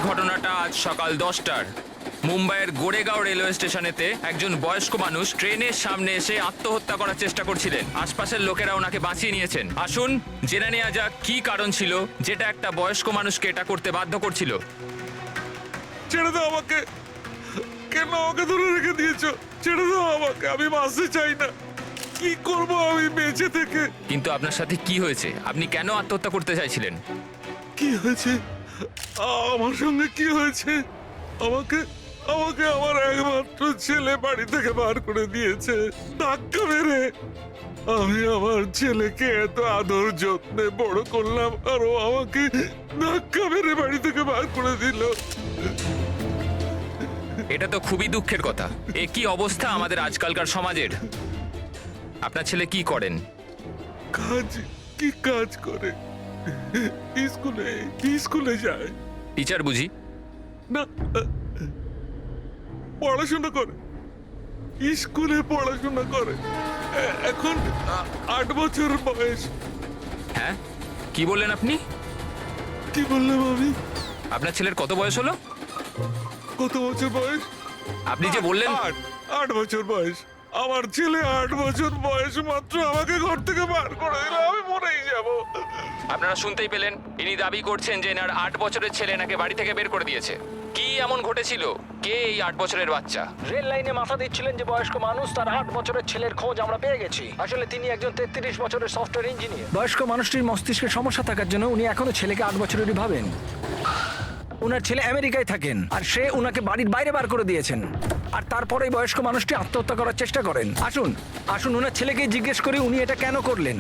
ঘটনাটা আজ সকাল 10টার। মুম্বাইয়ের গোরেগাঁও রেলওয়ে স্টেশনেতে একজন বয়স্ক মানুষ ট্রেনের সামনে এসে আত্মহত্যা করার চেষ্টা করছিলেন। আশপাশের লোকেরা ওনাকে বাঁচিয়ে নিয়েছেন। আসুন জেনে নেওয়া যাক কি কারণ ছিল যেটা একটা বয়স্ক মানুষকে এটা করতে বাধ্য করছিল। ছেড়ে দাও আমাকে, কেন আমাকে ধরে রেখে দিয়েছো? ছেড়ে দাও আমাকে, আমি বাঁচতে চাই না। কি করব আমি বেঁচে থেকে? কিন্তু আপনার সাথে কি হয়েছে? আপনি কেন আত্মহত্যা করতে চাইছিলেন? কি হয়েছে? আমার সঙ্গে কি হয়েছে? আমাকে আমাকে আমার একমাত্র ছেলে বাড়ি থেকে বার করে দিয়েছে ধাক্কা মেরে। আমি আমার ছেলেকে এত আদর যত্নে বড় করলাম, আর ও আমাকে ধাক্কা মেরে বাড়ি থেকে বার করে দিল। এটা তো খুবই দুঃখের কথা। এ কি অবস্থা আমাদের আজকালকার সমাজের। আপনার ছেলে কি করেন? কি কাজ করে? স্কুলে যায়। টিচার বুঝি? না, পড়াশোনা করে, স্কুলে পড়াশোনা করে। এখন 8 বছর বয়স। হ্যাঁ, কি বললেন আপনি? কি বললাম আমি? আপনার ছেলের কত বয়স হলো? কত বছর বয়স? আপনি যে বললেন 8 বছর বয়স। আমার ছেলে 8 বছর বয়স মাত্র আমাকে ঘর থেকে বার করে দিল, আমি মরেই যাব। আপনারা শুনতেই পেলেন, ইনি দাবি করছেন যে এনার 8 বছরের ছেলে এনাকে বাড়ি থেকে বের করে দিয়েছে। কি এমন ঘটেছিল? কে এই 8 বছরের বাচ্চা? রেল লাইনে মাথা দিচ্ছিলেন যে বয়স্ক মানুষ, তার 8 বছরের ছেলের খোঁজ আমরা পেয়ে গেছি। আসলে তিনি একজন 33 বছরের সফটওয়্যার ইঞ্জিনিয়ার। বয়স্ক মানুষটির মস্তিষ্কের সমস্যা থাকার জন্য উনি এখনো ছেলেকে 8 বছরেরই ভাবেন। ওনার ছেলে আমেরিকায় থাকেন, আর সে ওনাকে বাড়ির বাইরে বার করে দিয়েছেন। আর তারপরেই বয়স্ক মানুষটি আত্মহত্যা করার চেষ্টা করেন। আসুন আসুন ওনার ছেলেকে জিজ্ঞেস করি উনি এটা কেন করলেন।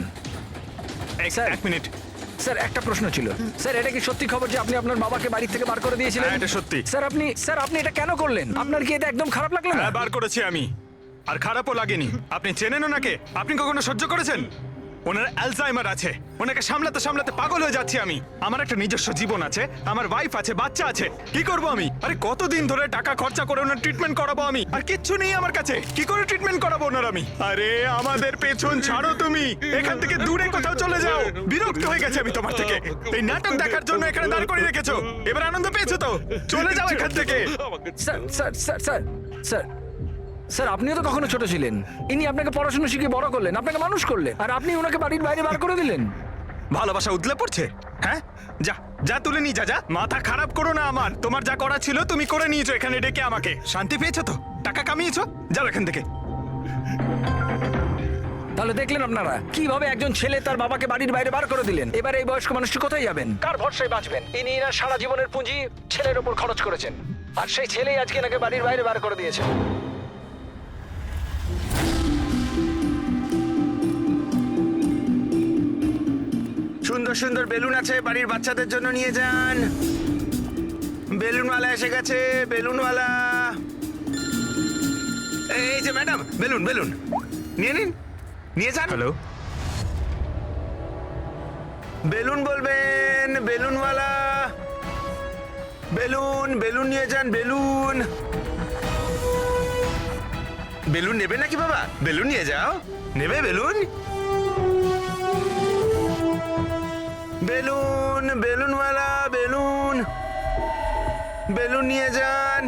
Sir, 1 minute. স্যার একটা প্রশ্ন ছিল। স্যার, এটা কি সত্যি খবর যে আপনি আপনার বাবাকে বাড়ি থেকে বার করে দিয়েছিলেন? হ্যাঁ, এটা সত্যি। স্যার আপনি এটা কেন করলেন? আপনার কি এটা একদম খারাপ লাগলো না? হ্যাঁ, বার করেছি আমি, আর খারাপও লাগেনি। আপনি চেনেন ওনাকে? আপনি কখনো সহ্য করেছেন? ওনার অ্যালজাইমার আছে, ওনাকে সামলাতে সামলাতে পাগল হয়ে যাচ্ছি আমি। আমার একটা নিজস্ব জীবন আছে, আমার ওয়াইফ আছে, বাচ্চা আছে। কি করব আমি? আরে কতদিন ধরে টাকা খরচা করে ওনার ট্রিটমেন্ট করাবো আমি, আর কিচ্ছু নেই আমার কাছে। কি করে ট্রিটমেন্ট করাবো ওনার আমি? আরে আমাদের পেছন ছাড়ো, তুমি এখান থেকে দূরে কোথাও চলে যাও। বিরক্ত হয়ে গেছে আমি তোমার থেকে। এই নাটক দেখার জন্য এখানে দাঁড় করিয়ে রেখেছো। এবার আনন্দ পেয়েছো তো? চলে যাও এখান থেকে। Sir sir sir sir sir sir, আপনিও তো কখনো ছোট ছিলেন। ইনি আপনাকে পড়াশোনা শিখিয়ে বড় করলেন, আপনাকে মানুষ করলেন, আর আপনি ওনাকে বাড়ির বাইরে বার করে দিলেন। ভালোবাসা উতলে পড়ছে? হ্যাঁ, যা যা তুলে নিয়ে যা। মাথা খারাপ করো না আমার। তোমার যা করা ছিল তুমি করে নিয়েছো এখানে ডেকে আমাকে। শান্তি পেয়েছো তো? টাকা কামিয়েছো? যাও এখান থেকে। তাহলে দেখলেন আপনারা কিভাবে একজন ছেলে তার বাবাকে বাড়ির বাইরে বার করে দিলেন। এবার এই বয়স্ক মানুষটি কোথায় যাবেন? কার ভরসায় বাঁচবেন? ইনি এনার সারা জীবনের পুঁজি ছেলের উপর খরচ করেছেন, আর সেই ছেলেই আজকে এনাকে বাড়ির বাইরে বার করে দিয়েছে। সুন্দর সুন্দর বেলুন আছে, বাড়ির বাচ্চাদের জন্য নিয়ে যান। বেলুনওয়ালা এসে গেছে, বেলুনওয়ালা। এই যে ম্যাডাম, বেলুন বেলুন নিয়ে নিন, নিয়ে যান। হ্যালো, বেলুন বলবেন, বেলুনওয়ালা। বেলুন বেলুন নিয়ে যান, বেলুন। বেলুন নেবে নাকি বাবা? বেলুন নিয়ে যাও। নেবে বেলুন? বেলুন বেলুনওয়ালা, বেলুন বেলুন নিয়ে যান।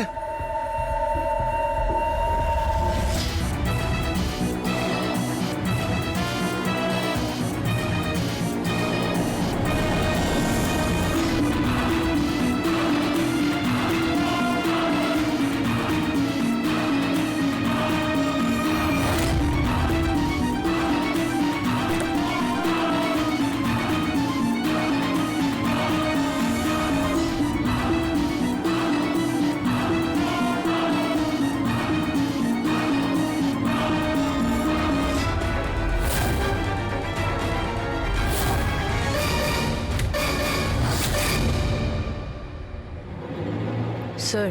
স্যার,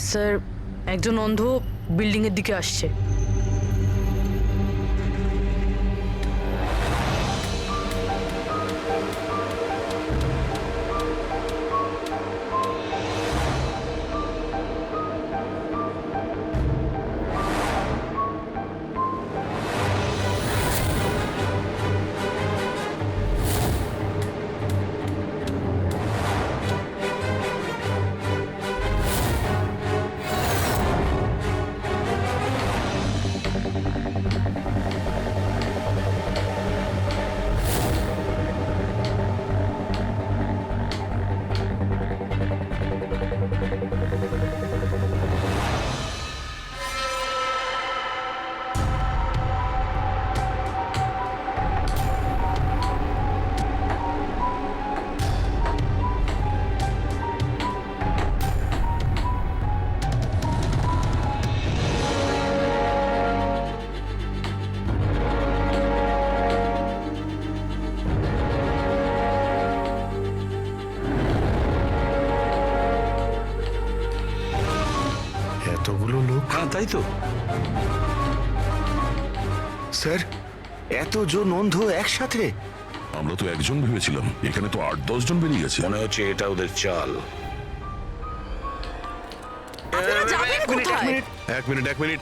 স্যার একজন অন্ধ বিল্ডিং এর দিকে আসছে। হ্যাঁ তাই তো। স্যার এতজন অন্ধ একসাথে? আমরা তো একজন ভেবেছিলাম, এখানে তো 8-10 জন বেরিয়ে গেছে। মনে হচ্ছে এটা ওদের চাল। আপনারা যাবেন কোথায়? এক মিনিট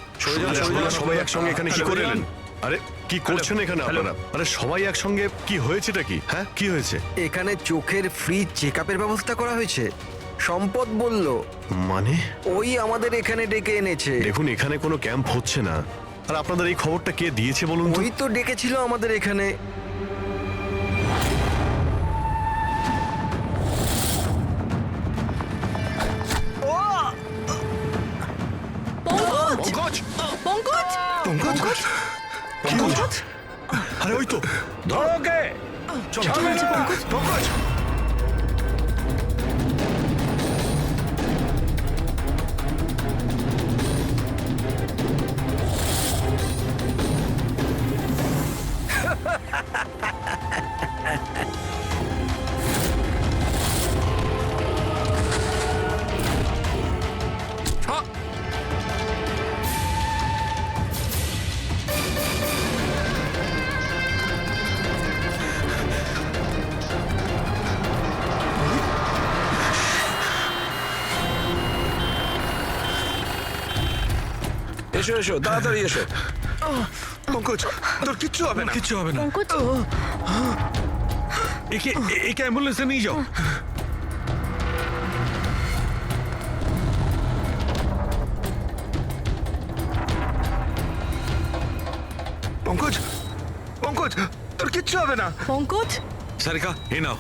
সবাই একসঙ্গে এখানে কি করে এলেন? আরে কি করছেন এখানে আপনারা? আরে সবাই একসঙ্গে কি হয়েছেটা কি? হ্যাঁ কি হয়েছে? এখানে চোখের ফ্রি চেকআপের ব্যবস্থা করা হয়েছে। সম্পদ বলল, মানে ওই আমাদের এখানে ডেকে এনেছে। দেখুন এখানে কোনো ক্যাম্প হচ্ছে না। আর আপনাদের এই খবরটা কে দিয়েছে বলুন তো? ওই তো ডেকেছিল আমাদের এখানে। পঙ্কজ! পঙ্কজ! পঙ্কজ, পঙ্কজ! আরে ওই তো ধরো ওকে। চল পঙ্কজ! এসো এসো, তাড়াতাড়ি এসো। পঙ্কজ তোর কিচ্ছু হবে না। কিচ্ছু হবে না। পঙ্কজ! একে অ্যাম্বুলেন্সে নিয়ে যাও। পঙ্কজ পঙ্কজ তোর কিচ্ছু হবে না। পঙ্কজ! সারিকা এ নাও,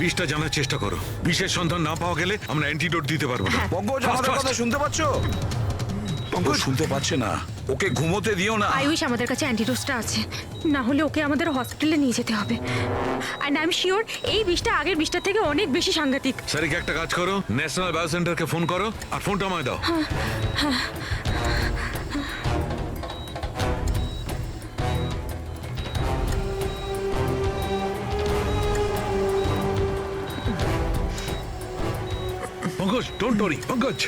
বিষটা জানার চেষ্টা করো। বিষের সন্ধান না পাওয়া গেলে আমরা অ্যান্টিডোট দিতে পারবো না। পঙ্কজ আমাদের কথা শুনতে পাচ্ছ? পঙ্কজ শুনতে পাচ্ছে না, ওকে ঘুমোতে দিও না। আই উইশ আমাদের কাছে অ্যান্টিডোজটা আছে, না হলে ওকে আমাদের হসপিটালে নিয়ে যেতে হবে। অ্যান্ড আই এম শিওর এই বিষটা আগের বিষটার থেকে অনেক বেশি সাংঘাতিক। সারিকা একটা কাজ করো, ন্যাশনাল বায়ো সেন্টারকে ফোন করো আর ফোনটা আমায় দাও। Pankaj, don't worry Pankaj.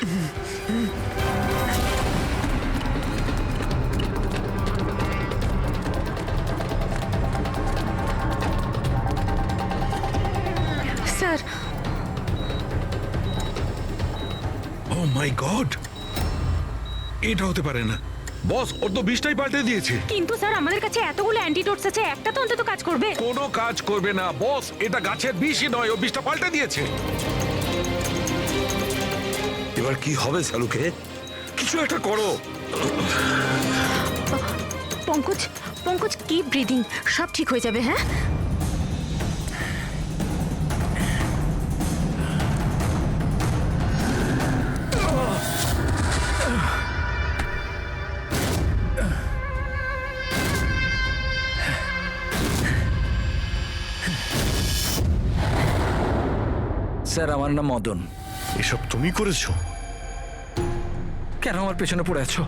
Sir, oh my god, এটা হতে পারে না। বস, ওর তো বিষটাই পাল্টে দিয়েছে। কিন্তু স্যার আমাদের কাছে এতগুলো অ্যান্টিডোটস আছে, একটা তো অন্তত কাজ করবে। কোনো কাজ করবে না বস, এটা গাছের বিষই নয়, ও বিষটা পাল্টে দিয়েছে। এবার কি হবে সালুকে? কিছু একটা করো। পঙ্কজ, পঙ্কজ কিপ ব্রিদিং, সব ঠিক হয়ে যাবে। হ্যাঁ, স্যার আমার নাম মদন। এসব তুমি করেছো? কেন আমার পেছনে পড়ে আছো?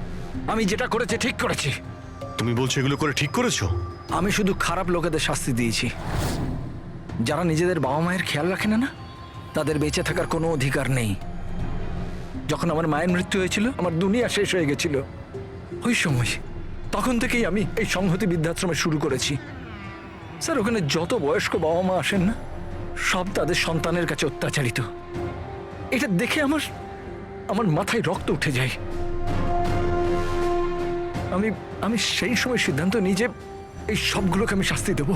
আমি যেটা করেছি ঠিক করেছি। তুমি বলছো এগুলো করে ঠিক করেছো? আমি শুধু খারাপ লোকেদের শাস্তি দিয়েছি। যারা নিজেদের বাবা মায়ের খেয়াল রাখে না, তাদের বেঁচে থাকার কোনো অধিকার নেই। যখন আমার মায়ের মৃত্যু হয়েছিল, আমার দুনিয়া শেষ হয়ে গেছিল। ওই সময় তখন থেকেই আমি এই সংহতি বৃদ্ধাশ্রমে শুরু করেছি। স্যার, ওখানে যত বয়স্ক বাবা মা আসেন না, সব তাদের সন্তানের কাছে অত্যাচারিত। এটা দেখে আমার মাথায় রক্ত উঠে যায়। আমি সেই সময় সিদ্ধান্ত নিই যে এই সবগুলোকে আমি শাস্তি দেব।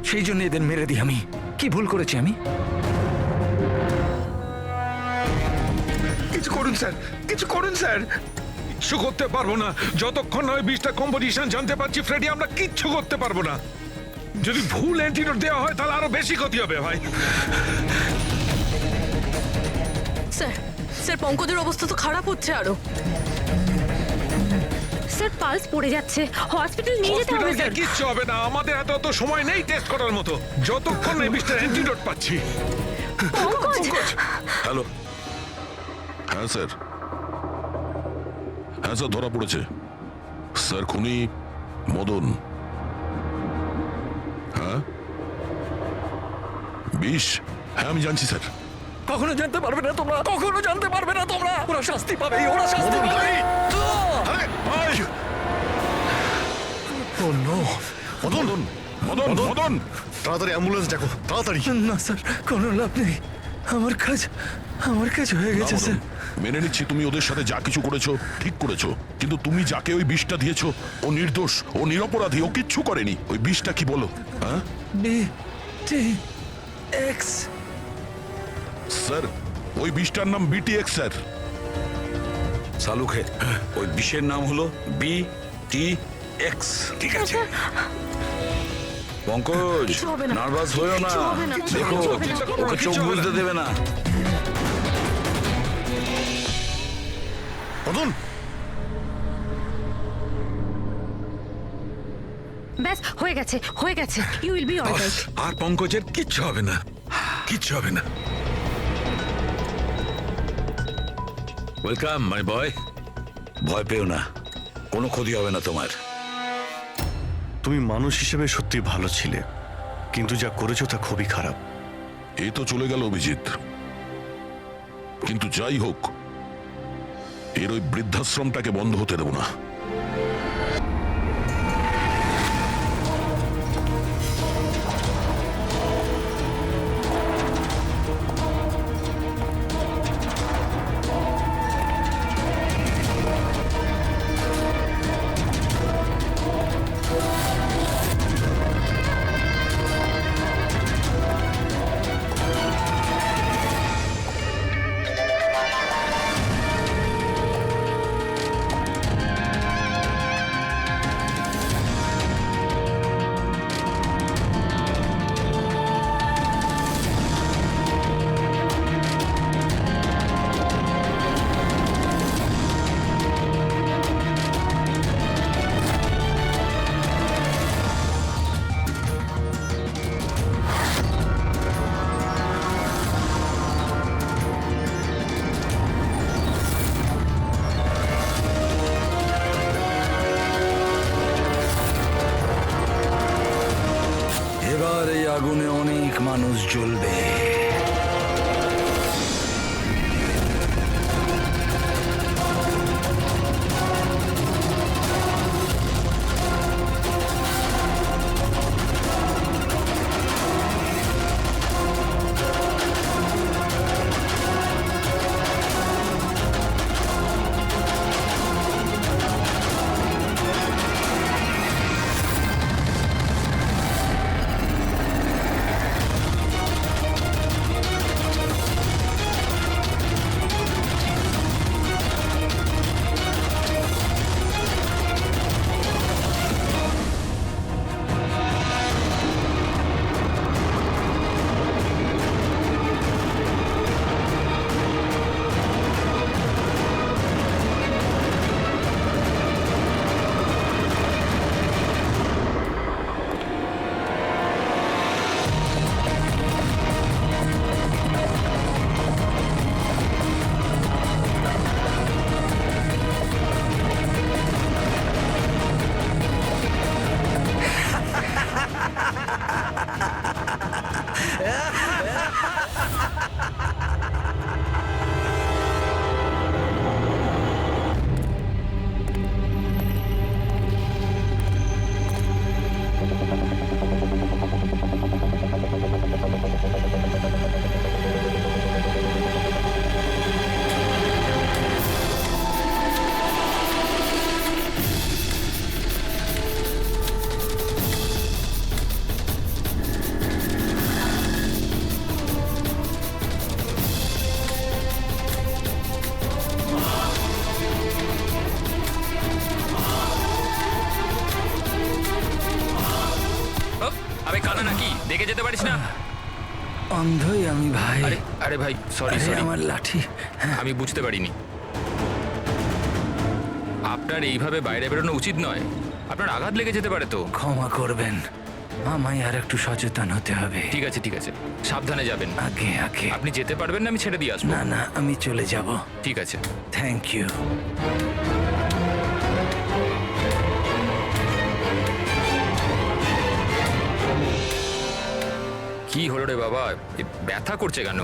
সেই জন্য এদের মেরে দিই। আমি কি ভুল করেছি? আমি কিছু করুন স্যার, কিছু করুন স্যার। কিচ্ছু করতে পারবো না যতক্ষণ না ওই বিষটা কম্পোজিশন জানতে পারছি। ফ্রেডি, আমরা কিচ্ছু করতে পারবো না। যদি ভুল অ্যান্টিডোট দেওয়া হয় তাহলে আরো বেশি ক্ষতি হবে ভাই। স্যার, স্যার পঙ্কজের অবস্থা তো খারাপ হচ্ছে আরো। স্যার পালস পড়ে যাচ্ছে, হসপিটাল নিয়ে যেতে হবে। হসপিটালে স্যার কিচ্ছু হবে না, আমাদের হাতে অত সময় নেই টেস্ট করার মতো। যতক্ষণ না এই বিষটার অ্যান্টিডোট পাচ্ছি। পঙ্কজ! হ্যালো, হ্যাঁ স্যার, হ্যাঁ স্যার, ধরা পড়েছে স্যার। খুনি মদন। হ্যাঁ, বিষ? হ্যাঁ আমি জানছি স্যার। কখনো জানতে পারবে না তোমরা, কখনো জানতে পারবে না তোমরা। ওরা শাস্তি পাবে, ওরা শাস্তি পাবে। আরে এই! ও নো! মদন মদন মদন তাড়াতাড়ি অ্যাম্বুলেন্স ডাকো, তাড়াতাড়ি। না স্যার, কোনো লাভ নেই। আমার কাজ হয়ে গেছে স্যার। মেনে নিচ্ছি তুমি ওদের সাথে যা কিছু করেছো ঠিক করেছো, কিন্তু তুমি যাকে ওই বিষটা দিয়েছো ও নির্দোষ, ও নিরপরাধী, ও কিচ্ছু করেনি। ওই বিষটা কি বলো? হ্যাঁ BTX। স্যার, ওই বিষটার নাম BTX স্যার। সালুকে ওই বিষের নাম হলো BTX। ঠিক আছে পঙ্কজ, কিছু হবে না। নার্ভাস হয়েও না। কিছু হবে না। দেখো কিছু হবে না। ওকে চোখ বুঝতে দেবে না। মদন ব্যাস হয়ে গেছে, হয়ে গেছে। You will be alright. আর পঙ্কজের কিচ্ছু হবে না, কিচ্ছু হবে না। Welcome my boy. ভয় পেও না, কোনো ক্ষতি হবে না তোমার। তুমি মানুষ হিসেবে সত্যি ভালো ছিলে, কিন্তু যা করেছো তা খুবই খারাপ। এই তো চলে গেল অভিজিৎ, কিন্তু যাই হোক এর ওই বৃদ্ধাশ্রমটাকে বন্ধ হতে দেব না। এবার এই আগুনে অনেক মানুষ জ্বলবে। আরে কানা নাকি, দেখে যেতে পারিস না? অন্ধই আমি ভাই। আরে আরে ভাই, সরি আরে সরি, আমার লাঠি। আমি বুঝতে পারিনি। আপনার এইভাবে বাইরে বেরোনো উচিত নয়, আপনার আঘাত লেগে যেতে পারে তো। ক্ষমা করবেন, আমায় আর একটু সচেতন হতে হবে। ঠিক আছে ঠিক আছে, সাবধানে যাবেন। আগে আগে। আপনি যেতে পারবেন না, আমি ছেড়ে দিয়ে আসবো। না না, আমি চলে যাব। ঠিক আছে। Thank you. কি হলো রে বাবা, এ ব্যথা করছে কেন?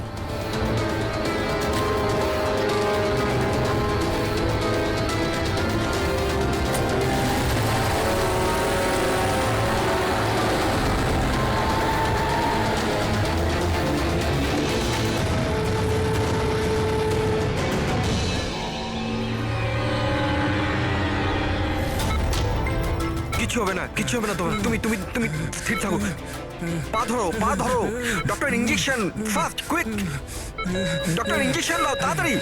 কিছু হবে না তোমার। তুমি তুমি তুমি স্থির থাকো। পা ধরো। Doctor injection fast quick. Doctor injection দাও তাড়াতাড়ি।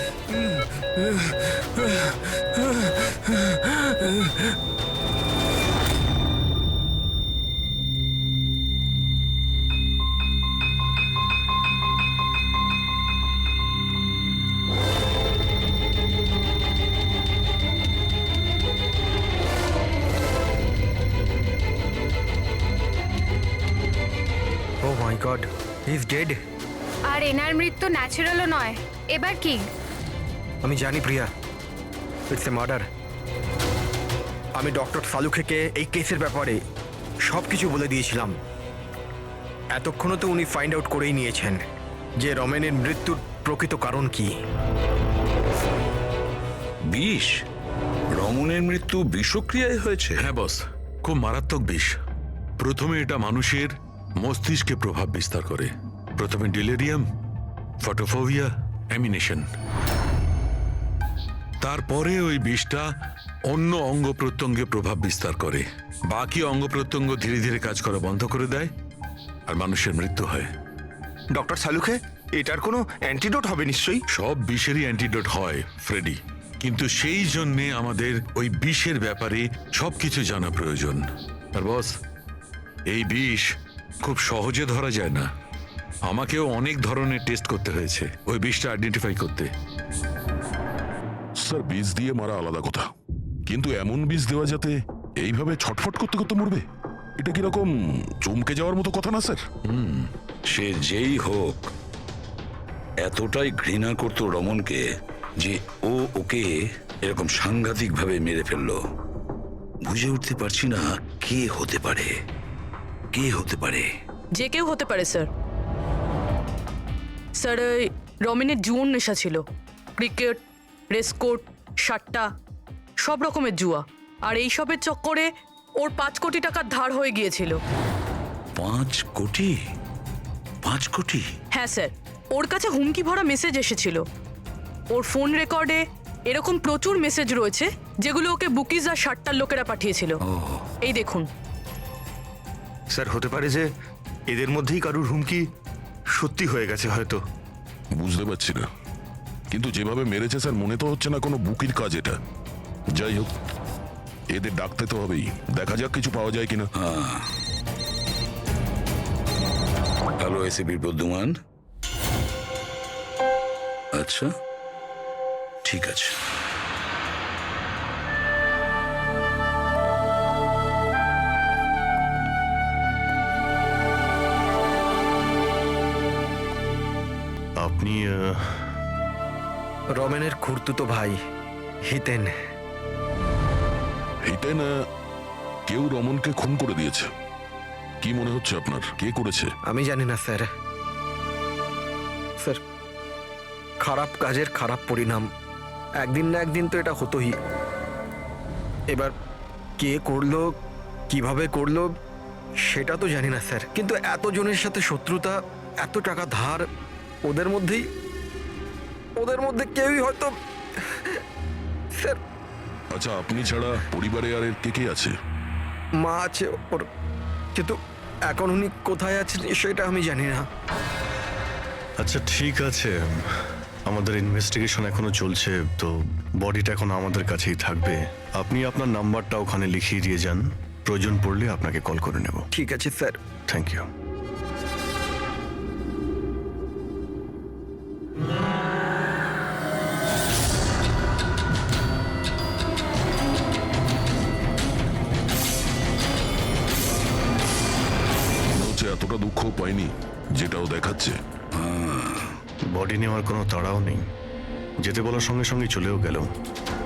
ও my god, he is dead. আর এনার মৃত্যু ন্যাচারালও নয়। এবার কি? আমি জানি প্রিয়া, ইটস এ মার্ডার। আমি ডক্টর সালুখেকে এই কেসের ব্যাপারে সব কিছু বলে দিয়েছিলাম। এতক্ষণও তো উনি ফাইন্ড আউট করেই নিয়েছেন যে রমেনের মৃত্যুর প্রকৃত কারণ কি। বিষ? রমনের মৃত্যু বিষক্রিয়ায় হয়েছে? হ্যাঁ বস, খুব মারাত্মক বিষ। প্রথমে এটা মানুষের মস্তিষ্কে প্রভাব বিস্তার করে। প্রথমে ডিলেরিয়াম, ফটোফোবিয়া, অ্যামিনেশন। তারপরে ওই বিষটা অন্য অঙ্গ প্রত্যঙ্গে প্রভাব বিস্তার করে। বাকি অঙ্গ প্রত্যঙ্গ ধীরে ধীরে কাজ করা বন্ধ করে দেয় আর মানুষের মৃত্যু হয়। ডক্টর সালুখে, এটার কোনো অ্যান্টিডোট হবে নিশ্চয়ই? সব বিষেরই অ্যান্টিডোট হয় ফ্রেডি, কিন্তু সেই জন্যে আমাদের ওই বিষের ব্যাপারে সবকিছু জানা প্রয়োজন। আর বস, এই বিষ খুব সহজে ধরা যায় না। আমাকেও অনেক ধরনের টেস্ট করতে হয়েছে ওই বিষটা আইডেন্টিফাই করতে। স্যার, বীজ দিয়ে মারা আলাদা কথা, কিন্তু এমন বীজ দেওয়া যাতে এইভাবে ছটফট করতে করতে মরবে, এটা কিরকম চমকে যাওয়ার মতো কথা না স্যার? সে যেই হোক এতটাই ঘৃণা করতো রমনকে যে ও ওকে এরকম সাংঘাতিকভাবে মেরে ফেললো। বুঝে উঠতে পারছি না কে হতে পারে। যে কেউ হতে পারে স্যার। স্যার, ওই রমেনের জুয়োর নেশা ছিল। ক্রিকেট, রেসকোর্ট, সাট্টা, সব রকমের জুয়া। আর এইসবের চক্করে ওর 5 কোটি টাকার ধার হয়ে গিয়েছিল। 5 কোটি? 5 কোটি? হ্যাঁ স্যার, ওর কাছে হুমকি ভরা মেসেজ এসেছিল। ওর ফোন রেকর্ডে এরকম প্রচুর মেসেজ রয়েছে যেগুলো ওকে বুকিজ আর সাট্টার লোকেরা পাঠিয়েছিল। এই দেখুন। স্যার, হতে পারে যে এদের মধ্যেই কারুর হুমকি সত্যি হয়ে গেছে হয়তো। বুঝতে পারছি না, কিন্তু যেভাবে মেরেছে স্যার, মনে তো হচ্ছে না কোনো বুকির কাজ এটা। যাই হোক, এদের ডাকতে তো হবেই, দেখা যাক কিছু পাওয়া যায় কিনা। হ্যালো এসিপির প্রদ্যুমান। আচ্ছা, ঠিক আছে। আপনি রমেনের খুড়তুতো ভাই হিতেন। হিতেন, কেউ রমনকে খুন করে দিয়েছে। কি মনে হচ্ছে আপনার, কে করেছে? আমি জানি না স্যার। স্যার, খারাপ কাজের খারাপ পরিণাম। একদিন না একদিন তো এটা হতোই। এবার কে করলো, কিভাবে করলো সেটা তো জানি না স্যার, কিন্তু এতজনের সাথে শত্রুতা, এত টাকা ধার, ওদের মধ্যে কেউই হয়তো। স্যার, আচ্ছা, আপনি ছাড়া পরিবারে আর এর কে আছে? মা আছে ওর, কিন্তু এখন উনি কোথায় আছেন সেটা আমি জানি না। আচ্ছা ঠিক আছে, আমাদের ইনভেস্টিগেশন এখনো চলছে, তো বডিটা এখন আমাদের কাছেই থাকবে। আপনি আপনার নাম্বারটা ওখানে লিখিয়ে দিয়ে যান, প্রয়োজন পড়লে আপনাকে কল করে নেব। ঠিক আছে স্যার। Thank you. এতটা দুঃখ পাইনি যেটাও দেখাচ্ছে। বডি নেওয়ার কোনো তাড়াও নেই, যেতে বলার সঙ্গে সঙ্গে চলেও গেল।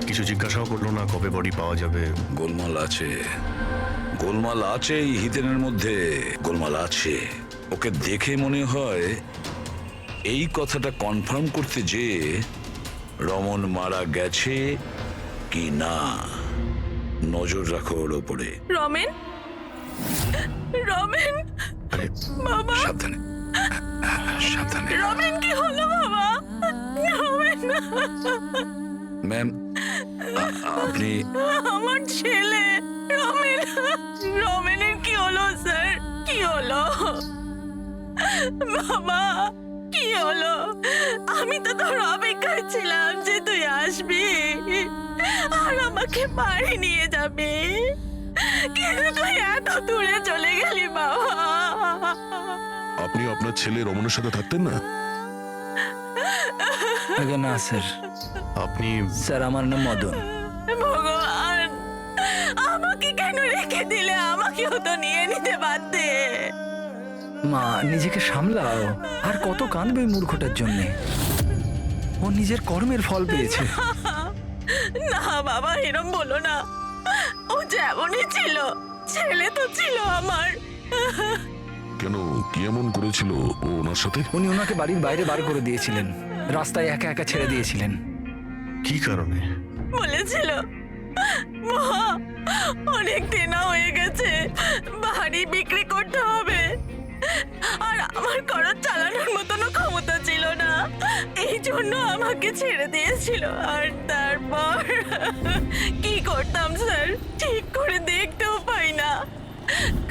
কিছু জিজ্ঞাসাও করলো না কবে বডি পাওয়া যাবে। গোলমাল আছে এই হিতেনের মধ্যে, গোলমাল আছে। ওকে দেখে মনে হয় এই কথাটা কনফার্ম করতে যে রমন মারা গেছে কি না। নজর রাখো ওর ওপরে। রমেন, বাবা, সাবধানে সাবধানে। রমেন কি হলো বাবা? রমেন, ম্যাম, আপনি আমার ছেলে রমেনের কি হলো স্যার? কি হলো বাবা? কি হলো? আমি তো তোর অপেক্ষায় ছিলাম যে তুই আসবি আর আমাকে বাড়ি নিয়ে যাবি, কিন্তু তুই এত দূরে চলে গেলি বাবা। আপনি আপনার ছেলে রমনের সাথে থাকতেন না? আগে না স্যার, আপনি স্যার আমার নাম মদন। ভগবান, আমাকে কেন রেখে দিলে? আমাকেও তো নিয়ে নিতে পারতে। মা, নিজেকে সামলাও। আর কত কাঁদবে ওই মূর্খটার জন্যে? ও নিজের কর্মের ফল পেয়েছে। না বাবা, এরম বলো না। ও যেমনই ছিল, ছেলে তো ছিল আমার। কেন, কি এমন করেছিল ও ওনার সাথে? উনি ওনাকে বাড়ির বাইরে বার করে দিয়েছিলেন, রাস্তায় একা একা ছেড়ে দিয়েছিলেন। কি কারণে? বলেছিল, মা অনেক দিন হয়ে গেছে, বাড়ি বিক্রি করতে হবে, আর আমার খরচ চালানোর মতনও ক্ষমতা ছিল না, এই জন্য আমাকে ছেড়ে দিয়েছিল। আর তারপর কি করতাম স্যার, ঠিক করে দেখতেও পাই না,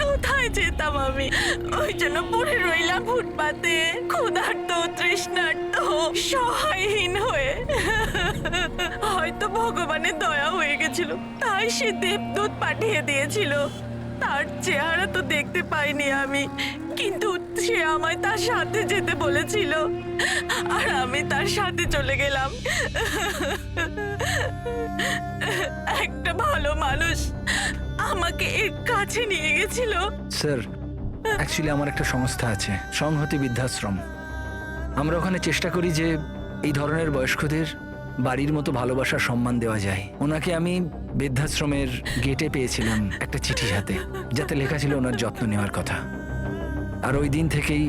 কোথায় যেতাম আমি? ওই জন্য পড়ে রইলাম ফুটপাতে, ক্ষুধার্ত, তৃষ্ণার্ত, সহায়হীন হয়ে। হয়তো ভগবানের দয়া হয়ে গেছিল, তাই সে দেবদূত পাঠিয়ে দিয়েছিল। তার চেহারা তো দেখতে পাইনি আমি, কিন্তু সে আমায় তার সাথে যেতে বলেছিল, আর আমি তার সাথে চলে গেলাম। একটা ভালো মানুষ আমাকে এর কাছে নিয়ে গেছিল। স্যার, অ্যাকচুয়ালি আমার একটা সংস্থা আছে, সংহতি বৃদ্ধাশ্রম। আমরা ওখানে চেষ্টা করি যে এই ধরনের বয়স্কদের বাড়ির মতো ভালোবাসার সম্মান দেওয়া যায়। ওনাকে আমি বৃদ্ধাশ্রমের গেটে পেয়েছিলাম একটা চিঠি হাতে, যাতে লেখা ছিল ওনার যত্ন নেওয়ার কথা। আর ওই দিন থেকেই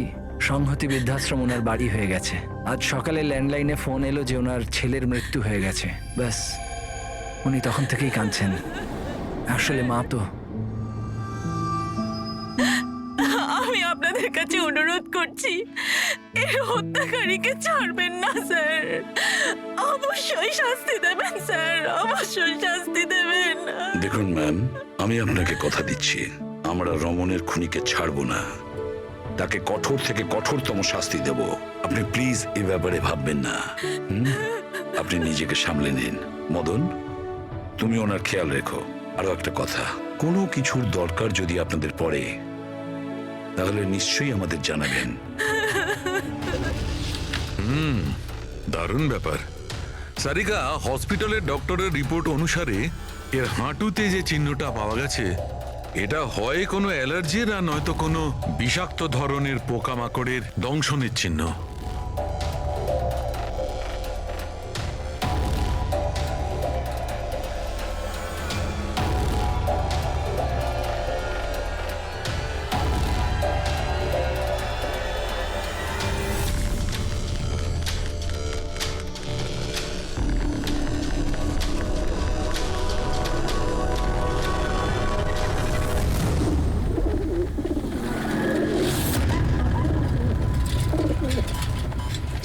সংহতি বৃদ্ধাশ্রম ওনার বাড়ি হয়ে গেছে। আজ সকালে ল্যান্ডলাইনে ফোন এলো যে ওনার ছেলের মৃত্যু হয়ে গেছে। ব্যাস, উনি তখন থেকেই কাঁদছেন। আসলে মা তো। আমি আপনাদের কাছে অনুরোধ করছি, এর হত্যাকারীকে ছাড়বেন না স্যার, অবশ্যই শাস্তি দেবেন স্যার, অবশ্যই শাস্তি দেবেন। দেখুন ম্যাম, আমি আপনাকে কথা দিচ্ছি, আমরা রমনের খুনিকে ছাড়বো না, তাকে কঠোর থেকে কঠোরতম শাস্তি দেব। আপনি প্লিজ এ ব্যাপারে ভাববেন না। আপনি নিজেকে সামলে নিন। মদন, তুমি ওনার খেয়াল রেখো। আরো একটা কথা, কোনো কিছুর দরকার যদি আপনাদের পড়ে, তাহলে নিশ্চয়ই আমাদের জানাবেন। দারুণ ব্যাপার। সারিকা, হসপিটালের ডক্টরের রিপোর্ট অনুসারে এর হাঁটুতে যে চিহ্নটা পাওয়া গেছে, এটা হয় কোনো অ্যালার্জির আর নয়তো কোনো বিষাক্ত ধরনের পোকামাকড়ের দংশনের চিহ্ন।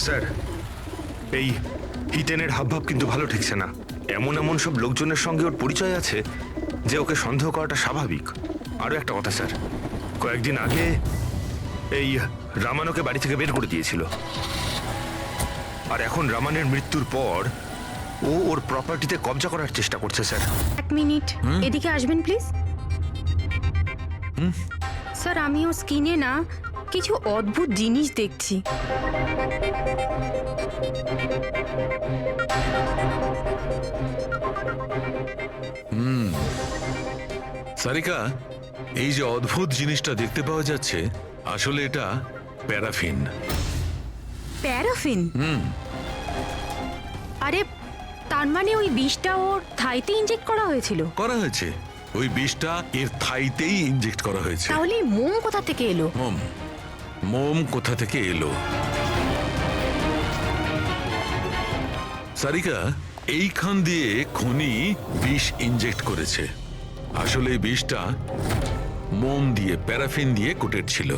স্যার, এই হিতেনের হাবভাব কিন্তু ভালো ঠেকছে না। এমন এমন সব লোকজনের সঙ্গে ওর পরিচয় আছে যে ওকে সন্দেহ করাটা স্বাভাবিক। আরও একটা কথা স্যার, কয়েকদিন আগে এই রামানকে বাড়ি থেকে বের করে দিয়েছিল, আর এখন রামানের মৃত্যুর পর ও ওর প্রপার্টিতে কবজা করার চেষ্টা করছে স্যার। এক মিনিট, এদিকে আসবেন প্লিজ। স্যার, আমি ওর স্কিনে না কিছু অদ্ভুত জিনিস দেখছি। সারিকা, এই যে অদ্ভুত জিনিসটা দেখতে পাওয়া যাচ্ছে, আসলে এটা প্যারাফিন। প্যারাফিন? আরে, তার মানে ওই বিষটা ওর থাইতে ইনজেক্ট করা হয়েছিল? করা হয়েছে, ওই বিষটা এর থাইতেই ইনজেক্ট করা হয়েছে। তাহলে এই মোম কোথা থেকে এলো? মোম কোথা থেকে এলো? সারিকা, এইখান দিয়ে খনি বিষ ইনজেক্ট করেছে। আসলে এই বিষটা মোম দিয়ে, প্যারাফিন দিয়ে কোটেড ছিল।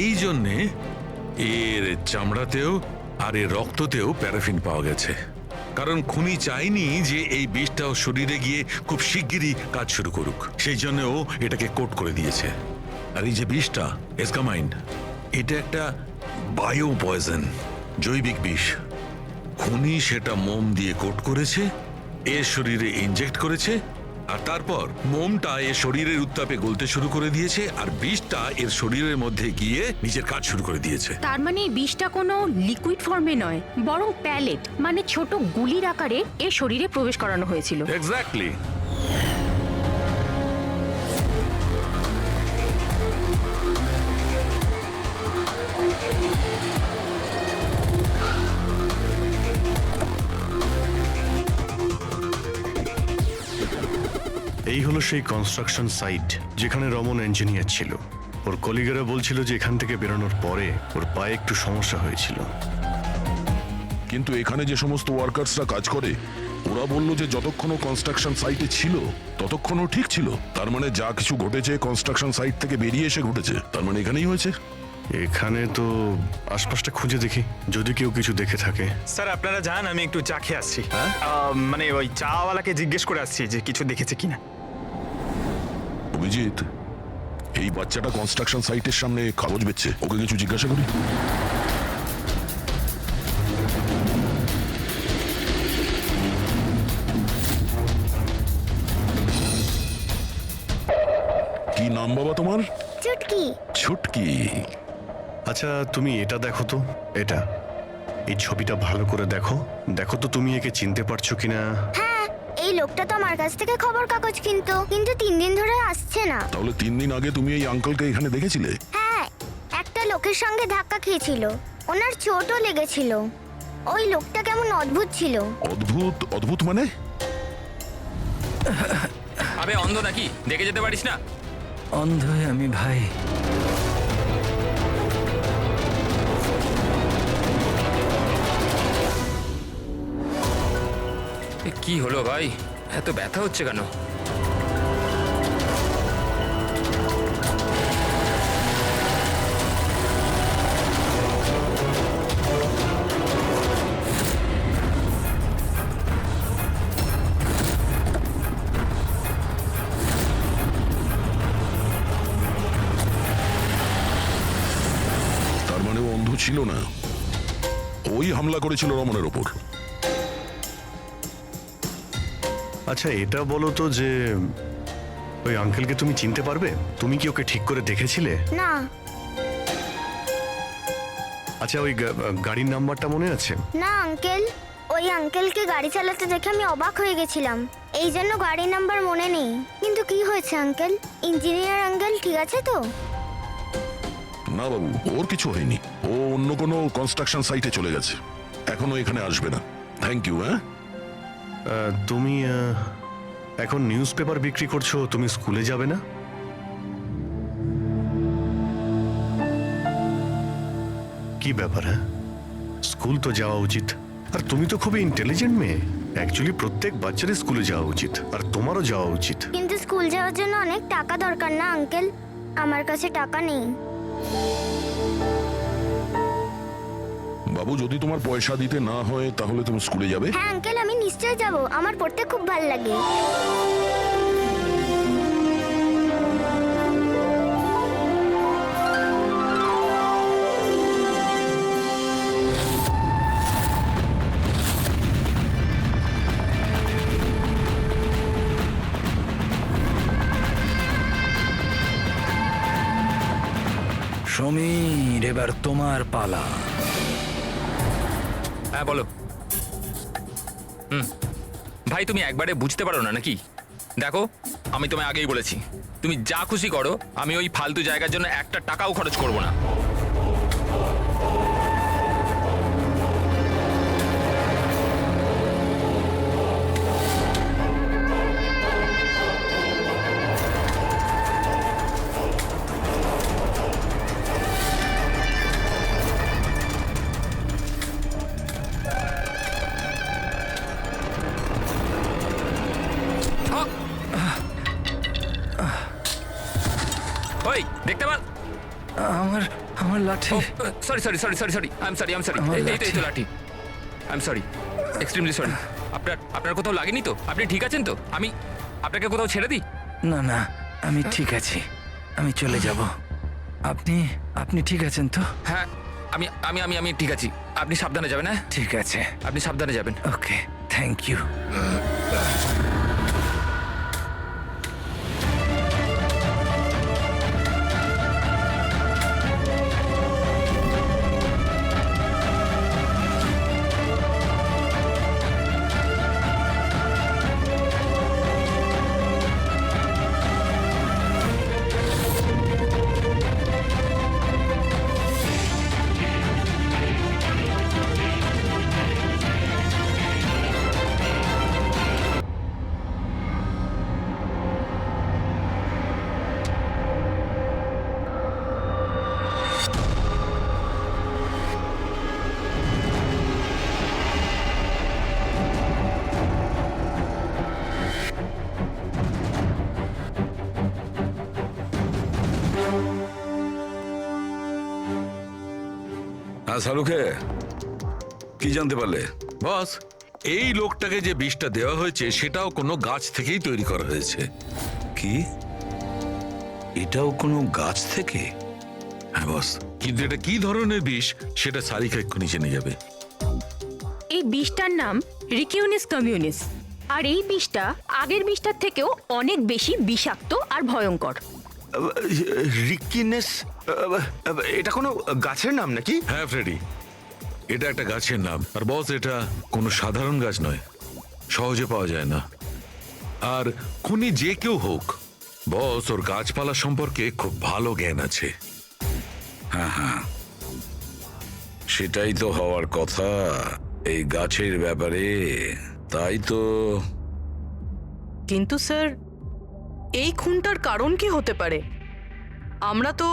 এই জন্যে এর চামড়াতেও আর এর রক্ততেও প্যারাফিন পাওয়া গেছে। কারণ খুনি চায়নি যে এই বিষটা ওর শরীরে গিয়ে খুব শিগগিরই কাজ শুরু করুক, সেই জন্য ও এটাকে কোট করে দিয়েছে। আর এই যে বিষটা এসকামাইন, এটা একটা বায়ো পয়জন, জৈবিক বিষ। খুনি সেটা মোম দিয়ে কোট করেছে, এর শরীরে ইনজেক্ট করেছে, আর তারপর মোমটা এর শরীরের উত্তাপে গলতে শুরু করে দিয়েছে, আর বিষটা এর শরীরের মধ্যে গিয়ে নিজের কাজ শুরু করে দিয়েছে। তার মানে এই বিষটা কোনো লিকুইড ফর্মে নয়, বরং প্যালেট মানে ছোট গুলির আকারে এর শরীরে প্রবেশ করানো হয়েছিল। এক্স্যাক্টলি। এই হলো সেই কনস্ট্রাকশন সাইট যেখানে রমন ইঞ্জিনিয়ার ছিল। ওর কলিগেরা বলছিল যে এখান থেকে বেরোনোর পরে ওর পায়ে একটু সমস্যা হয়েছিল। কিন্তু এখানে যে সমস্ত ওয়ার্কার্সরা কাজ করে ওরা বলল যে যতক্ষণ কনস্ট্রাকশন সাইটে ছিল ততক্ষণও ঠিক ছিল। তার মানে যা কিছু ঘটেছে কনস্ট্রাকশন সাইট থেকে বেরিয়ে এসে ঘটেছে, তার মানে এখানেই হয়েছে। এখানে তো আশপাশটা খুঁজে দেখি যদি কেউ কিছু দেখে থাকে। স্যার আপনারা যান, আমি একটু চা খেয়ে আসছি। মানে ওই চাওয়ালাকে জিজ্ঞেস করে আসছি যে কিছু দেখেছে কিনা। অভিজিৎ, এই বাচ্চাটা কনস্ট্রাকশন সাইটের সামনে কাগজ বেচছে, ওকে কিছু জিজ্ঞাসা করি। কি নাম বাবা তোমার? চুটকি। ছুটকি। আচ্ছা তুমি এটা দেখো তো, এটা এই ছবিটা ভালো করে দেখো, দেখো তো তুমি একে চিনতে পারছো কিনা। হ্যাঁ, এই লোকটা তো আমার কাছ থেকে খবর কাগজ কিন্তু 3 দিন ধরে আসছে না। তাহলে 3 দিন আগে তুমি এই আঙ্কেলকে এখানে দেখেছিলে? হ্যাঁ, একটা লোকের সঙ্গে ধাক্কা খেয়েছিল, ওনার চোটও লেগেছিল। ওই লোকটা কেমন অদ্ভুত ছিল। অদ্ভুত? অদ্ভুত মানে? আবে অন্ধ নাকি, দেখে যেতে পারিস না? অন্ধ হয়ে আমি ভাই। এ কি হলো ভাই, এত ব্যথা হচ্ছে কেন? তার মানে ও অন্ধ ছিল না, ওই হামলা করেছিল রমনের ওপর। আচ্ছা এটা বলো তো যে ওই আঙ্কেলকে তুমি চিনতে পারবে? তুমি কি ওকে ঠিক করে দেখেছিলে? না। আচ্ছা ওই গাড়ির নাম্বারটা মনে আছে? না আঙ্কেল, ওই আঙ্কেলকে গাড়ি চালাতে দেখে আমি অবাক হয়ে গেছিলাম, এই জন্য গাড়ির নাম্বার মনে নেই। কিন্তু কি হয়েছে আঙ্কেল? ইঞ্জিনিয়ার আঙ্কেল ঠিক আছে তো? না বাবু, ওর কিছু হয়নি, ও অন্য কোনো কনস্ট্রাকশন সাইটে চলে গেছে, এখনো এখানে আসবে না। Thank you. হ্যাঁ তুমি এখন নিউজ পেপার বিক্রি করছো, তুমি স্কুলে যাবে না? কি ব্যাপার? হ্যাঁ, স্কুল তো যাওয়া উচিত। আর তুমি তো খুবই ইন্টেলিজেন্ট মেয়ে, অ্যাকচুয়ালি প্রত্যেক বাচ্চারই স্কুলে যাওয়া উচিত, আর তোমারও যাওয়া উচিত। কিন্তু স্কুল যাওয়ার জন্য অনেক টাকা দরকার না আঙ্কেল? আমার কাছে টাকা নেই। বাবু, যদি তোমার পয়সা দিতে না হয় তাহলে তুমি স্কুলে যাবে? হ্যাঁ আঙ্কেল, আমি নিশ্চয়ই যাব, আমার পড়তে খুব ভালো লাগে। সমীর, এবার তোমার পালা। হ্যাঁ বলো। ভাই তুমি একবারে বুঝতে পারো না নাকি? দেখো, আমি তোমায় আগেই বলেছি, তুমি যা খুশি করো, আমি ওই ফালতু জায়গার জন্য একটা টাকাও খরচ করব না। ওই দেখতে পাল, আমার লাঠি। Sorry sorry sorry sorry sorry, I am sorry, I am sorry. এই তো লাঠি, I am sorry. Extremely sorry. আপনার কোথাও লাগেনি তো? আপনি ঠিক আছেন তো? আমি আপনাকে কোথাও ছেড়ে দিই? না না, আমি ঠিক আছি, আমি চলে যাব। আপনি আপনি ঠিক আছেন তো? হ্যাঁ, আমি আমি আমি আমি ঠিক আছি। আপনি সাবধানে যাবেন। হ্যাঁ, ঠিক আছে, আপনি সাবধানে যাবেন। ওকে, থ্যাংক ইউ। হ্যাঁ শাহরুখে, কি জানতে পারলে? বস, এই লোকটাকে যে বিষটা দেওয়া হয়েছে সেটাও কোনো গাছ থেকেই তৈরি করা হয়েছে। কি এটাও কোনো গাছ থেকে? হ্যাঁ বস, কিন্তু এটা কি ধরনের বিষ সেটা সারিকা এক্ষুনি জেনে যাবে। এই বিষটার নাম রিকিউনিস কমিউনিস, আর এই বিষটা আগের বিষটার থেকেও অনেক বেশি বিষাক্ত আর ভয়ঙ্কর। রিকিনেস, এটা কোনো গাছের নাম নাকি? হ্যাঁ ফ্রেডি, এটা একটা গাছের নাম। আর বস, এটা কোনো সাধারণ গাছ নয়, সহজে পাওয়া যায় না। আর খুনি যে কেউ হোক, বস ওর গাছপালা সম্পর্কে খুব ভালো জ্ঞান আছে। হ্যাঁ হ্যাঁ, সেটাই তো হওয়ার কথা এই গাছের ব্যাপারে। তাই তো। কিন্তু স্যার, এই খুনটার কারণ কি হতে পারে? আমরা তো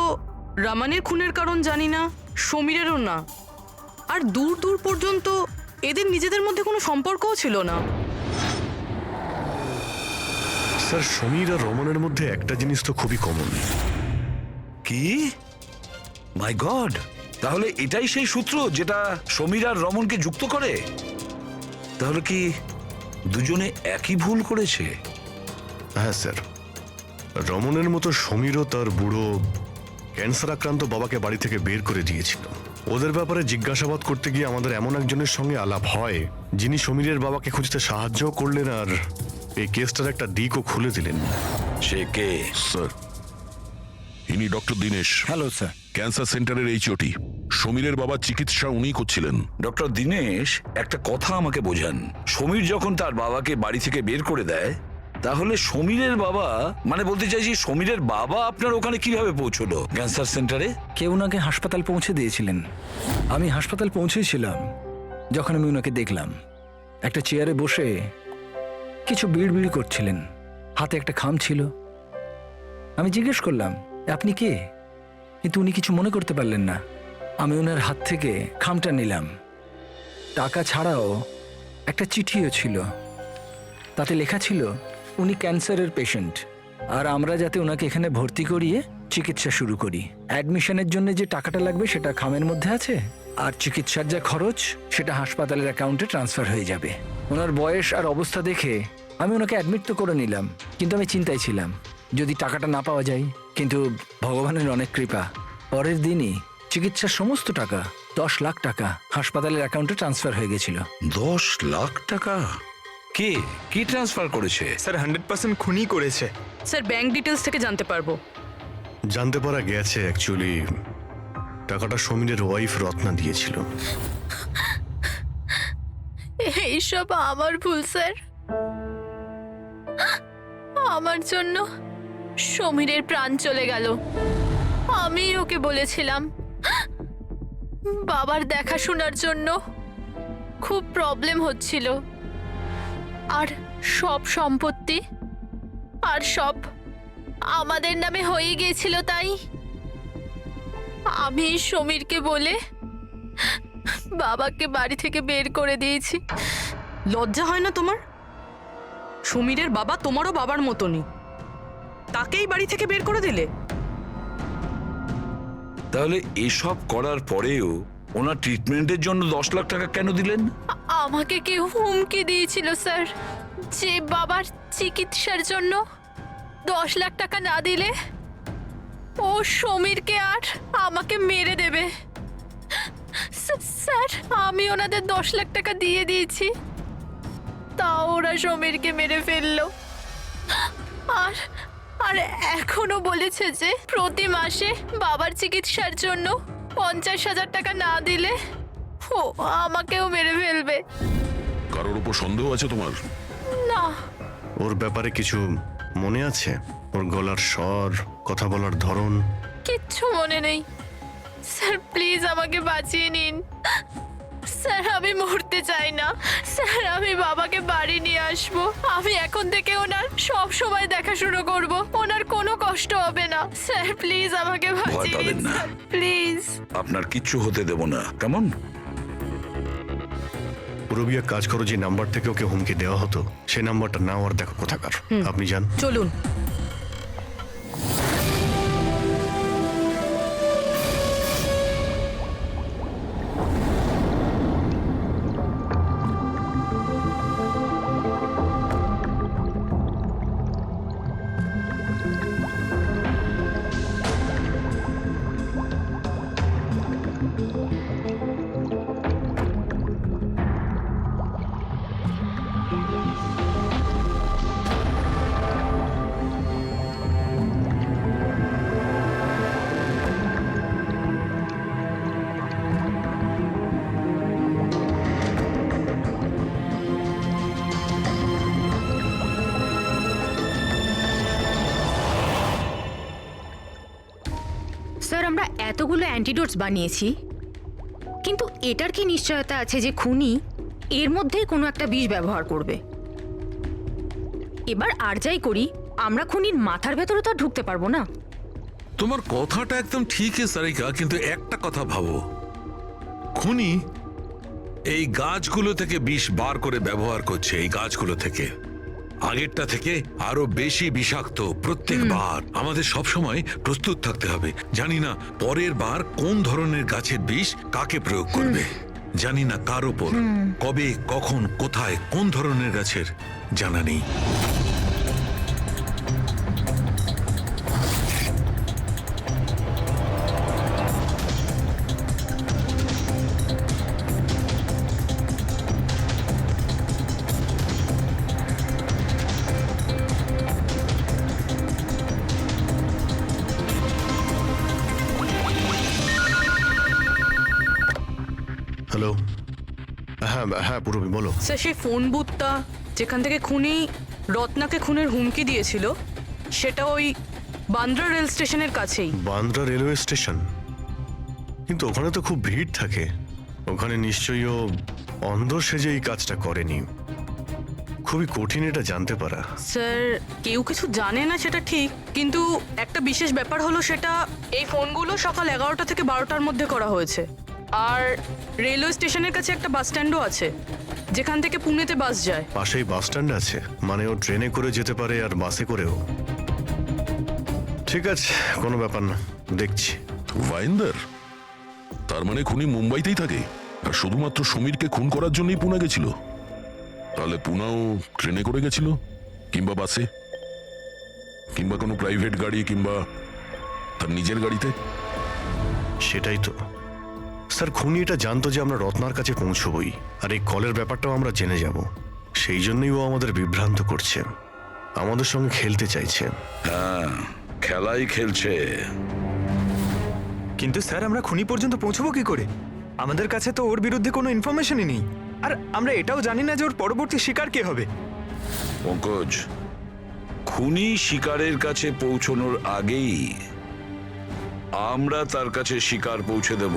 রামানের খুনের কারণ জানি না, সমীরেরও না, আর দূর দূর পর্যন্ত এদের নিজেদের মধ্যে কোনো সম্পর্কও ছিল না। স্যার, সমীর আর রমনের মধ্যে একটা জিনিস তো খুবই কমন। কি? মাই গড, তাহলে এটাই সেই সূত্র যেটা সমীর আর রমনকে যুক্ত করে? তাহলে কি দুজনে একই ভুল করেছে? হ্যাঁ স্যার, রমনের মতো সমীরও তার বুড়ো ক্যান্সার আক্রান্ত বাবাকে বাড়ি থেকে বের করে দিয়েছিল। ওদের ব্যাপারে জিজ্ঞাসাবাদ করতে গিয়ে আমাদের এমন একজনের সঙ্গে আলাপ হয়, যিনি সমীরের বাবাকে খুঁজতে সাহায্য করলেন আর এই কেসটার একটা দিকও খুলে দিলেন। সে কে? স্যার, ইনি doctor Dinesh. Hello sir. Cancer সেন্টারের এইচওটি। সমীরের বাবার চিকিৎসা উনিই করছিলেন। ডক্টর দীনেশ, একটা কথা আমাকে বোঝান। সমীর যখন তার বাবাকে বাড়ি থেকে বের করে দেয়, তাহলে সমীরের বাবা, মানে বলতে চাইছি সমীরের বাবা আপনার ওখানে কিভাবে পৌঁছলো ক্যান্সার সেন্টারে? কেউ ওনাকে হাসপাতাল পৌঁছে দিয়েছিলেন। আমি হাসপাতাল পৌঁছেছিলাম যখন আমি ওনাকে দেখলাম একটা চেয়ারে বসে কিছু বিড়বিড় করছিলেন, হাতে একটা খাম ছিল। আমি জিজ্ঞেস করলাম, আপনি কে? কিন্তু উনি কিছু মনে করতে পারলেন না। আমি ওনার হাত থেকে খামটা নিলাম। টাকা ছাড়াও একটা চিঠিও ছিল, তাতে লেখা ছিল উনি ক্যান্সারের পেশেন্ট, আর আমরা যাতে ওনাকে এখানে ভর্তি করিয়ে চিকিৎসা শুরু করি। অ্যাডমিশনের জন্য যে টাকাটা লাগবে সেটা খামের মধ্যে আছে, আর চিকিৎসার যা খরচ সেটা হাসপাতালের অ্যাকাউন্টে ট্রান্সফার হয়ে যাবে। ওনার বয়স আর অবস্থা দেখে আমি ওনাকে অ্যাডমিট তো করে নিলাম, কিন্তু আমি চিন্তায় ছিলাম যদি টাকাটা না পাওয়া যায়। কিন্তু ভগবানের অনেক কৃপা, পরের দিনই চিকিৎসার সমস্ত টাকা 10 লাখ টাকা হাসপাতালের অ্যাকাউন্টে ট্রান্সফার হয়ে গেছিল। 10 লাখ টাকা? কে কি ট্রান্সফার করেছে? স্যার 100% খুনই করেছে। স্যার, ব্যাংক ডিটেলস থেকে জানতে পারবো? জানতে পারা গেছে অ্যাকচুয়ালি টাকাটা সমীরের ওয়াইফ রত্না দিয়েছিল। এইসব আমার ভুল স্যার। আমার জন্য সমীরের প্রাণ চলে গেল। আমি ওকে বলেছিলাম বাবার দেখাশোনার জন্য খুব প্রবলেম হচ্ছিল, আর সব সম্পত্তি আর সব আমাদের নামে হয়ে গিয়েছিল। তাই আমি সমীরকে বলে বাবাকে বাড়ি থেকে বের করে দিয়েছি। লজ্জা হয় না তোমার? সমীরের বাবা তোমারও বাবার মতনই, তাকেই বাড়ি থেকে বের করে দিলে। তাহলে এসব করার পরেও ওনার ট্রিটমেন্টের জন্য 10 লাখ টাকা কেন দিলেন? আমাকে কেউ হুমকি দিয়েছিল স্যার, যে বাবার চিকিৎসার জন্য 10 লাখ টাকা না দিলে ও সমীরকে আর আমাকে মেরে দেবে। স্যার, আমি ওনাদের 10 লাখ টাকা দিয়ে দিয়েছি, তাও ওরা সমীরকে মেরে ফেললো। আর আর এখনো বলেছে যে প্রতি মাসে বাবার চিকিৎসার জন্য 50,000 টাকা না দিলে ও আমাকেও মেরে ফেলবে। কারোর উপর সন্দেহ আছে তোমার? না। ওর ব্যাপারে কিছু মনে আছে? ওর গলার স্বর, কথা বলার ধরন? কিচ্ছু মনে নেই স্যার, প্লিজ আমাকে বাঁচিয়ে নিন স্যার। আমি মরতে চাই না স্যার, আমি বাবাকে বাড়ি নিয়ে আসবো। আমি এখন থেকে ওনার সব সময় দেখাশুনো করব, ওনার কোনো কষ্ট হবে না স্যার। প্লিজ আমাকে বাঁচিয়ে পাবেন নিন না। Sir, please. আপনার কিচ্ছু হতে দেব না, কেমন? পুরবিয়া, কাজ করো, যে নাম্বার থেকে ওকে হুমকি দেওয়া হতো সেই নাম্বারটা নাও আর দেখো কোথাকার। আপনি যান। চলুন। স্যার, আমরা এতগুলো অ্যান্টিডোটস বানিয়েছি, কিন্তু এটার কি নিশ্চয়তা আছে যে খুনি এর মধ্যেই কোনো একটা বিষ ব্যবহার করবে? এবার আর যাই করি, আমরা খুনির মাথার ভেতরে তো আর ঢুকতে পারবো না। তোমার কথাটা একদম ঠিকই সারিকা, কিন্তু একটা কথা ভাবো, খুনি এই গাছগুলো থেকে বিষ বার করে ব্যবহার করছে। এই গাছগুলো থেকে আগেরটা থেকে আরো বেশি বিষাক্ত প্রত্যেকবার। আমাদের সব সময় প্রস্তুত থাকতে হবে। জানি না পরের বার কোন ধরনের গাছের বিষ কাকে প্রয়োগ করবে, জানি না কার ওপর, কবে, কখন, কোথায়, কোন ধরনের গাছের জানা নেই। হ্যালো। হ্যাঁ হ্যাঁ, পুরবি বলো। স্যার, সেই ফোন বুথটা যেখান থেকে খুনি রত্নাকে খুনের হুমকি দিয়েছিল, সেটা ওই বান্দ্রা রেল স্টেশনের কাছেই। Bandra railway station? কিন্তু ওখানে তো খুব ভিড় থাকে, ওখানে নিশ্চয়ই ও অন্ধ সেজে এই কাজটা করেনি। খুবই কঠিন এটা জানতে পারা। স্যার, কেউ কিছু জানে না সেটা ঠিক, কিন্তু একটা বিশেষ ব্যাপার হলো সেটা এই ফোনগুলো সকাল 11টা থেকে 12টার মধ্যে করা হয়েছে। আর রেলওয়ে স্টেশনের কাছে একটা বাস স্ট্যান্ডও আছে, যেখান থেকে পুনেতে বাস যায়। পাশেই বাস স্ট্যান্ড আছে, মানে ও ট্রেনে করে যেতে পারে আর বাসে করেও। ঠিক আছে, কোনো ব্যাপার না, দেখছি। ভাইন্দার, তার মানে খুনি মুম্বাইতেই থাকে আর শুধুমাত্র সমীরকে খুন করার জন্যই পুনা গেছিল? তাহলে পুনাও ট্রেনে করে গেছিল, কিংবা বাসে, কিংবা কোনো প্রাইভেট গাড়ি, কিংবা তার নিজের গাড়িতে। সেটাই তো স্যার, খুনি এটা জানতো যে আমরা রত্নার কাছে পৌঁছবই, আর এই কলের ব্যাপারটাও আমরা জেনে যাব। সেই জন্যই ও আমাদের বিভ্রান্ত করছে, আমাদের সঙ্গে খেলতে চাইছে। হ্যাঁ, খেলাই খেলছে। কিন্তু স্যার, আমরা খুনি পর্যন্ত পৌঁছবো কি করে? আমাদের কাছে তো ওর বিরুদ্ধে কোনো ইনফরমেশনই নেই, আর আমরা এটাও জানি না যে ওর পরবর্তী শিকার কে হবে। পঙ্কজ, খুনি শিকারের কাছে পৌঁছানোর আগেই আমরা তার কাছে শিকার পৌঁছে দেব।